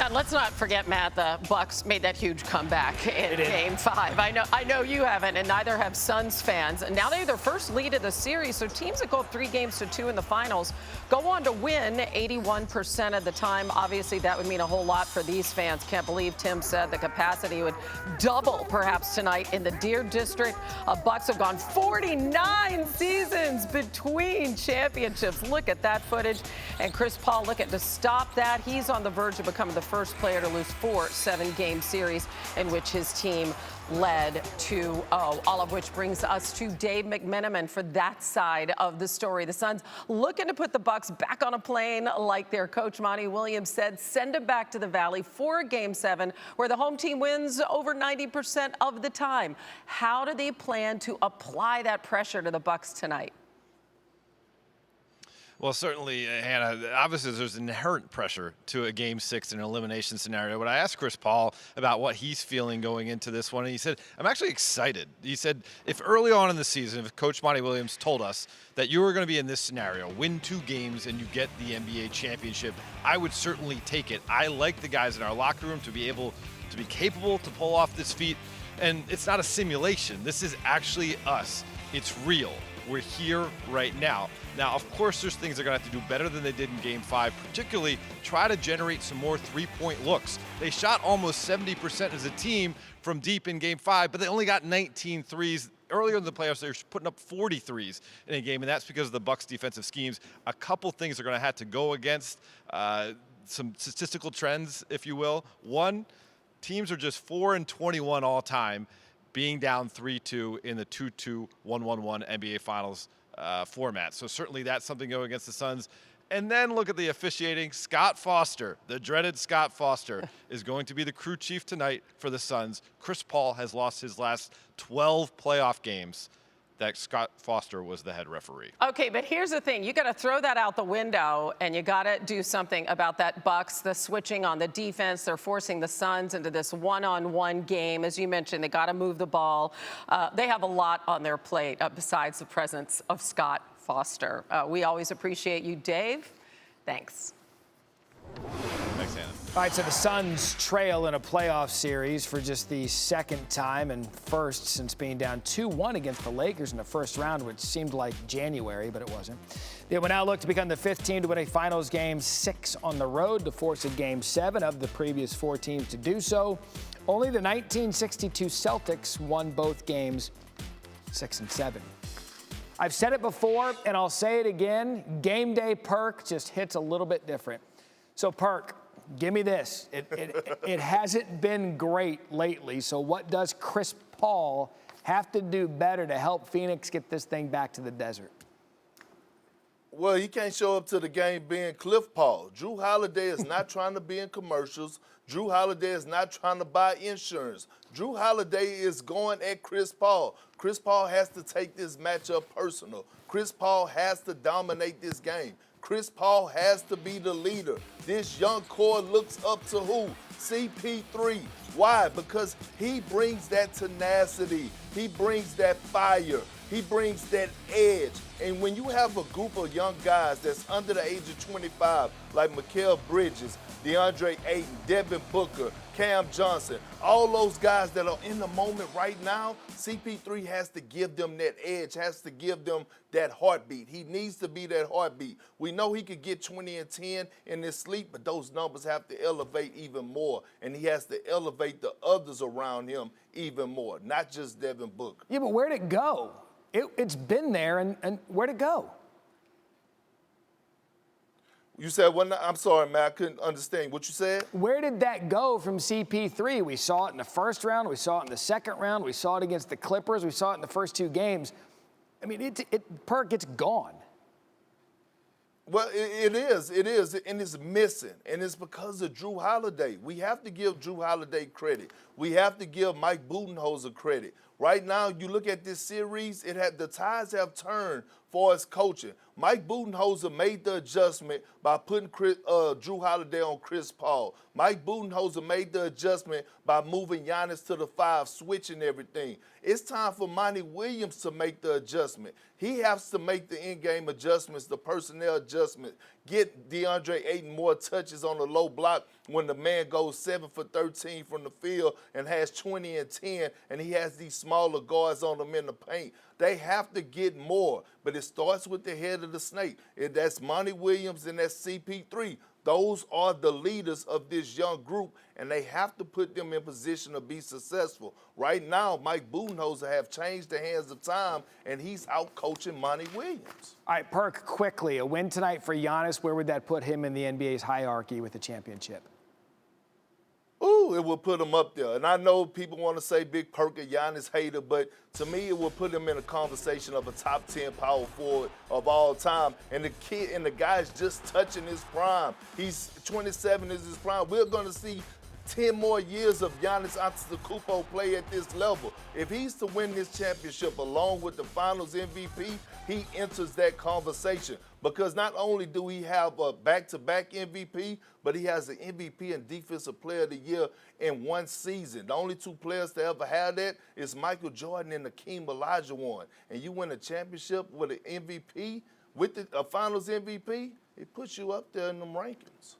And let's not forget, Matt, the Bucks made that huge comeback in Game 5. I know you haven't, and neither have Suns fans. And now they have their first lead of the series, so teams that go 3-2 in the finals go on to win 81% of the time. Obviously, that would mean a whole lot for these fans. Can't believe Tim said the capacity would double perhaps tonight in the Deer District. Bucks have gone 49 seasons between championships. Look at that footage. And Chris Paul looking to stop that. He's on the verge of becoming the first player to lose 4 7-game series in which his team led 2-0. All of which brings us to Dave McMenamin for that side of the story. The Suns looking to put the Bucks back on a plane like their coach Monty Williams said, send them back to the Valley for Game 7 where the home team wins over 90% of the time. How do they plan to apply that pressure to the Bucks tonight? Well, certainly, Hannah, obviously there's inherent pressure to a Game 6 in an elimination scenario. But I asked Chris Paul about what he's feeling going into this one, and he said, I'm actually excited. He said, if early on in the season, if Coach Monty Williams told us that you were going to be in this scenario, win 2 games and you get the NBA championship, I would certainly take it. I like the guys in our locker room to be capable to pull off this feat. And it's not a simulation. This is actually us. It's real. We're here right now. Now, of course, there's things they're going to have to do better than they did in Game 5, particularly try to generate some more three-point looks. They shot almost 70% as a team from deep in Game 5, but they only got 19 threes. Earlier in the playoffs, they were putting up 40 threes in a game, and that's because of the Bucks' defensive schemes. A couple things they're going to have to go against, some statistical trends, if you will. One, teams are just 4-21 all time, being down 3-2 in the 2-2-1-1-1 NBA Finals format. So certainly that's something going against the Suns. And then look at the officiating. Scott Foster, the dreaded Scott Foster, is going to be the crew chief tonight for the Suns. Chris Paul has lost his last 12 playoff games that Scott Foster was the head referee. Okay, but here's the thing. You got to throw that out the window, and you got to do something about that Bucks, the switching on the defense. They're forcing the Suns into this one-on-one game. As you mentioned, they got to move the ball. They have a lot on their plate besides the presence of Scott Foster. We always appreciate you, Dave. Thanks. Thanks, Hannah. All right, so the Suns trail in a playoff series for just the second time and first since being down 2-1 against the Lakers in the first round, which seemed like January, but it wasn't. They will now look to become the 5th team to win a finals game 6 on the road to force a Game 7 of the previous 4 teams to do so. Only the 1962 Celtics won both games 6 and 7. I've said it before, and I'll say it again. Game day Perk just hits a little bit different. So, Perk, give me this. It hasn't been great lately, so what does Chris Paul have to do better to help Phoenix get this thing back to the desert? Well, he can't show up to the game being Cliff Paul. Drew Holiday is not trying to be in commercials. Drew Holiday is not trying to buy insurance. Drew Holiday is going at Chris Paul. Chris Paul has to take this matchup personal. Chris Paul has to dominate this game. Chris Paul has to be the leader. This young core looks up to who? CP3. Why? Because he brings that tenacity. He brings that fire. He brings that edge. And when you have a group of young guys that's under the age of 25, like Mikal Bridges, DeAndre Ayton, Devin Booker, Cam Johnson, all those guys that are in the moment right now, CP3 has to give them that edge, has to give them that heartbeat. He needs to be that heartbeat. We know he could get 20 and 10 in his sleep, but those numbers have to elevate even more. And he has to elevate the others around him even more, not just Devin Booker. Yeah, but where'd it go? It's been there, and where'd it go? You said what? I'm sorry, man. I couldn't understand what you said. Where did that go from CP3? We saw it in the first round. We saw it in the second round. We saw it against the Clippers. We saw it in the first 2 games. I mean, Perk, it's gone. Well, it is, and it's missing, and it's because of Drew Holiday. We have to give Drew Holiday credit. We have to give Mike Budenholzer credit. Right now, you look at this series, the tides have turned for his coaching. Mike Budenholzer made the adjustment by putting Drew Holiday on Chris Paul. Mike Budenholzer made the adjustment by moving Giannis to the 5, switching everything. It's time for Monty Williams to make the adjustment. He has to make the in-game adjustments, the personnel adjustment, get DeAndre Ayton more touches on the low block when the man goes 7 for 13 from the field and has 20 and 10, and he has these smaller guards on them in the paint. They have to get more, but it starts with the head of the snake. That's Monty Williams and that's CP3. Those are the leaders of this young group, and they have to put them in position to be successful. Right now, Mike Budenholzer have changed the hands of time, and he's out coaching Monty Williams. All right, Perk, quickly, a win tonight for Giannis, where would that put him in the NBA's hierarchy with the championship? Ooh, it will put him up there. And I know people want to say Big Perk a Giannis hater, but to me, it will put him in a conversation of a top 10 power forward of all time. And the guy's just touching his prime. He's 27 is his prime. We're going to see 10 more years of Giannis Antetokounmpo play at this level. If he's to win this championship along with the Finals MVP, he enters that conversation. Because not only do he have a back-to-back MVP, but he has an MVP and Defensive Player of the Year in one season. The only two players to ever have that is Michael Jordan and Hakeem Olajuwon. And you win a championship with an MVP, with a Finals MVP, it puts you up there in them rankings.